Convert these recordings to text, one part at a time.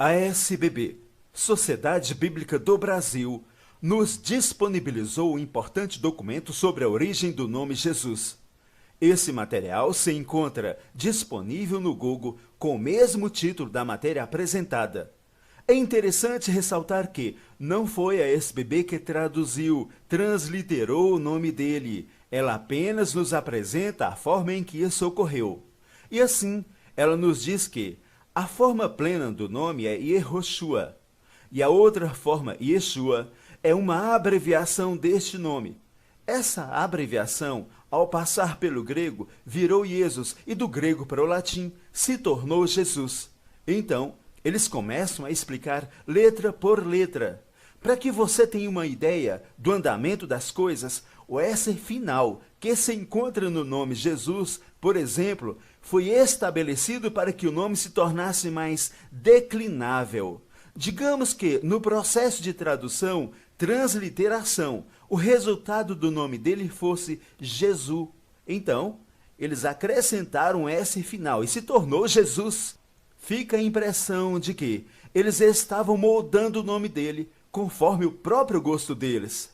A SBB, Sociedade Bíblica do Brasil, nos disponibilizou um importante documento sobre a origem do nome Jesus. Esse material se encontra disponível no Google com o mesmo título da matéria apresentada. É interessante ressaltar que não foi a SBB que traduziu, transliterou o nome dele. Ela apenas nos apresenta a forma em que isso ocorreu. E assim, ela nos diz que a forma plena do nome é Yehoshua, e a outra forma, Yeshua, é uma abreviação deste nome. Essa abreviação, ao passar pelo grego, virou Jesus, e do grego para o latim, se tornou Jesus. Então, eles começam a explicar letra por letra. Para que você tenha uma ideia do andamento das coisas, o S final, que se encontra no nome Jesus, por exemplo, foi estabelecido para que o nome se tornasse mais declinável. Digamos que, no processo de tradução, transliteração, o resultado do nome dele fosse Jesus. Então, eles acrescentaram um S final e se tornou Jesus. Fica a impressão de que eles estavam moldando o nome dele conforme o próprio gosto deles.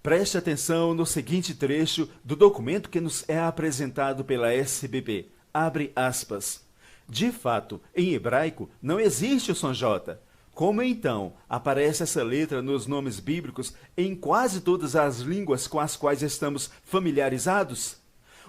Preste atenção no seguinte trecho do documento que nos é apresentado pela SBB. Abre aspas. De fato, em hebraico não existe o som J. Como então aparece essa letra nos nomes bíblicos em quase todas as línguas com as quais estamos familiarizados?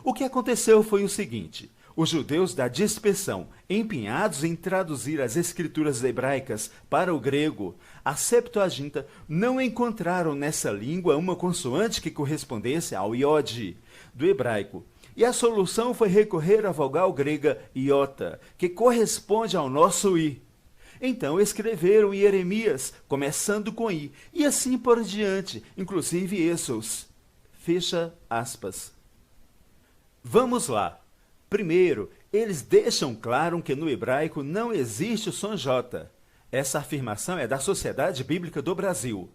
O que aconteceu foi o seguinte. Os judeus da dispersão, empenhados em traduzir as escrituras hebraicas para o grego, a Septuaginta, não encontraram nessa língua uma consoante que correspondesse ao iode do hebraico. E a solução foi recorrer à vogal grega iota, que corresponde ao nosso i. Então escreveram em Jeremias, começando com i, e assim por diante, inclusive essos. Fecha aspas. Vamos lá. Primeiro, eles deixam claro que no hebraico não existe o som J. Essa afirmação é da Sociedade Bíblica do Brasil.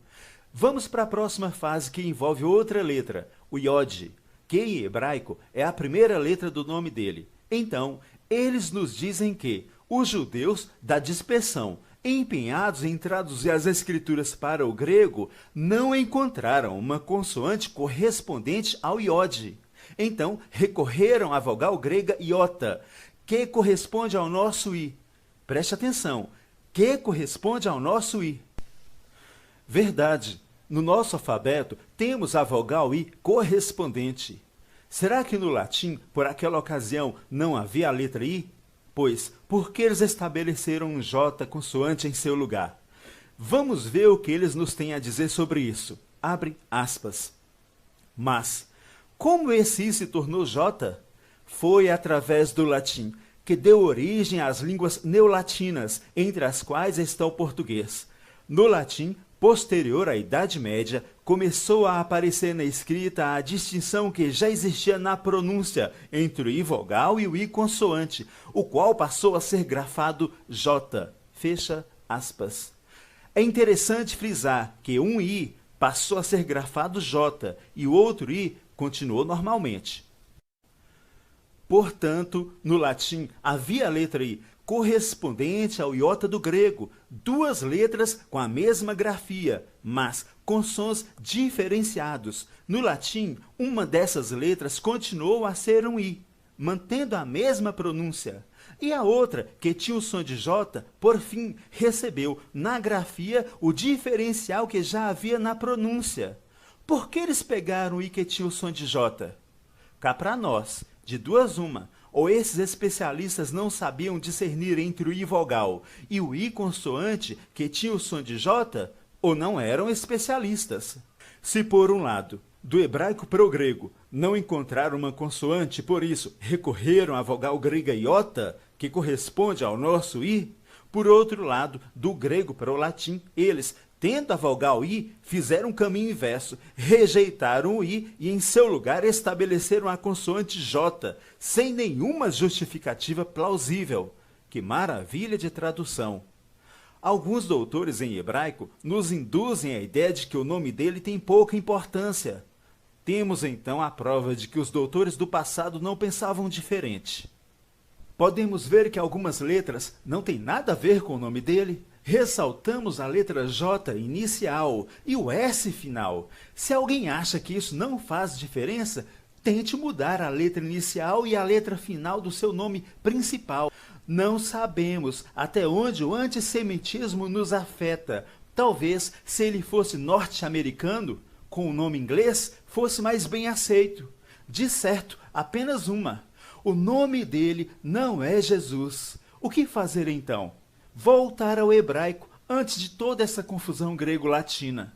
Vamos para a próxima fase que envolve outra letra, o iode, que em hebraico é a primeira letra do nome dele. Então, eles nos dizem que os judeus da dispersão, empenhados em traduzir as escrituras para o grego, não encontraram uma consoante correspondente ao iode. Então, recorreram à vogal grega iota, que corresponde ao nosso i. Preste atenção, que corresponde ao nosso i. Verdade, no nosso alfabeto temos a vogal i correspondente. Será que no latim, por aquela ocasião, não havia a letra i? Pois, por que eles estabeleceram um j consoante em seu lugar? Vamos ver o que eles nos têm a dizer sobre isso. Abre aspas. Mas como esse i se tornou J? Foi através do latim, que deu origem às línguas neolatinas, entre as quais está o português. No latim, posterior à Idade Média, começou a aparecer na escrita a distinção que já existia na pronúncia entre o i vogal e o i consoante, o qual passou a ser grafado J. Fecha aspas. É interessante frisar que um i passou a ser grafado J e o outro i continuou normalmente. Portanto, no latim havia a letra i correspondente ao iota do grego, duas letras com a mesma grafia, mas com sons diferenciados. No latim, uma dessas letras continuou a ser um i, mantendo a mesma pronúncia. E a outra, que tinha o som de J, por fim, recebeu na grafia o diferencial que já havia na pronúncia. Por que eles pegaram o i que tinha o som de J? Cá para nós, de duas uma, ou esses especialistas não sabiam discernir entre o i vogal e o i consoante que tinha o som de J, ou não eram especialistas. Se por um lado, do hebraico para o grego, não encontraram uma consoante, por isso recorreram à vogal grega iota, que corresponde ao nosso i, por outro lado, do grego para o latim, eles, tendo a vogal i, fizeram um caminho inverso, rejeitaram o i e em seu lugar estabeleceram a consoante j, sem nenhuma justificativa plausível. Que maravilha de tradução! Alguns doutores em hebraico nos induzem à ideia de que o nome dele tem pouca importância. Temos então a prova de que os doutores do passado não pensavam diferente. podemos ver que algumas letras não têm nada a ver com o nome dele. Ressaltamos a letra J inicial e o S final. Se alguém acha que isso não faz diferença, tente mudar a letra inicial e a letra final do seu nome principal. Não sabemos até onde o antissemitismo nos afeta. Talvez, se ele fosse norte-americano, com o nome inglês, fosse mais bem aceito. De certo, apenas uma. O nome dele não é Jesus. O que fazer então? Voltar ao hebraico antes de toda essa confusão grego-latina.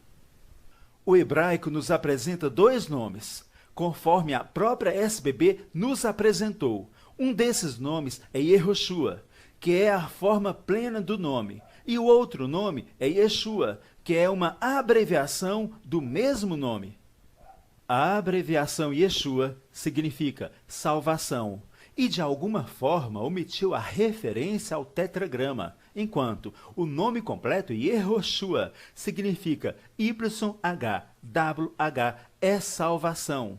O hebraico nos apresenta dois nomes, conforme a própria SBB nos apresentou. Um desses nomes é Yehoshua, que é a forma plena do nome, e o outro nome é Yeshua, que é uma abreviação do mesmo nome. A abreviação Yeshua significa salvação e, de alguma forma, omitiu a referência ao tetragrama, enquanto o nome completo Yehoshua significa YHWH é salvação.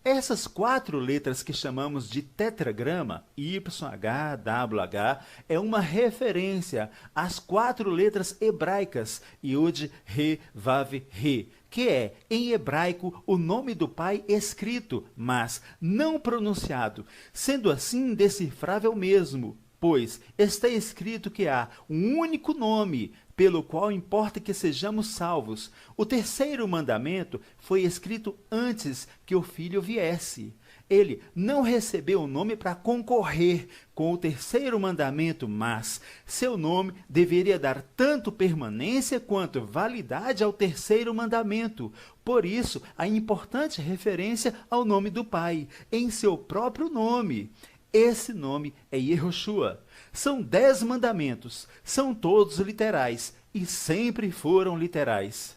Essas 4 letras que chamamos de tetragrama, YHWH, é uma referência às 4 letras hebraicas, Yud, Re, Vav, Re, que é, em hebraico, o nome do Pai escrito, mas não pronunciado, sendo assim indecifrável mesmo, pois está escrito que há um único nome, pelo qual importa que sejamos salvos. O terceiro mandamento foi escrito antes que o Filho viesse. Ele não recebeu o nome para concorrer com o terceiro mandamento, mas seu nome deveria dar tanto permanência quanto validade ao terceiro mandamento. Por isso, a importante referência ao nome do Pai, em seu próprio nome. Esse nome é Yehoshua. São 10 mandamentos, são todos literais e sempre foram literais.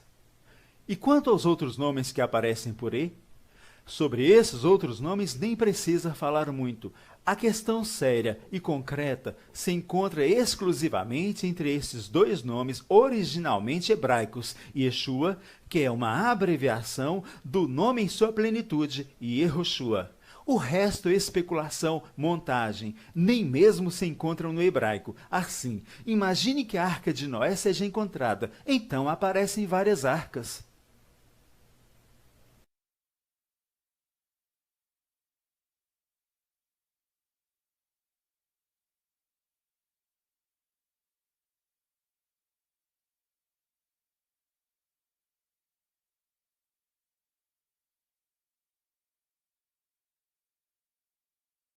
E quanto aos outros nomes que aparecem por aí? Sobre esses outros nomes nem precisa falar muito. A questão séria e concreta se encontra exclusivamente entre esses 2 nomes originalmente hebraicos, Yeshua, que é uma abreviação do nome em sua plenitude, e Yehoshua. O resto é especulação, montagem, nem mesmo se encontram no hebraico. Assim, imagine que a Arca de Noé seja encontrada, então aparecem várias arcas.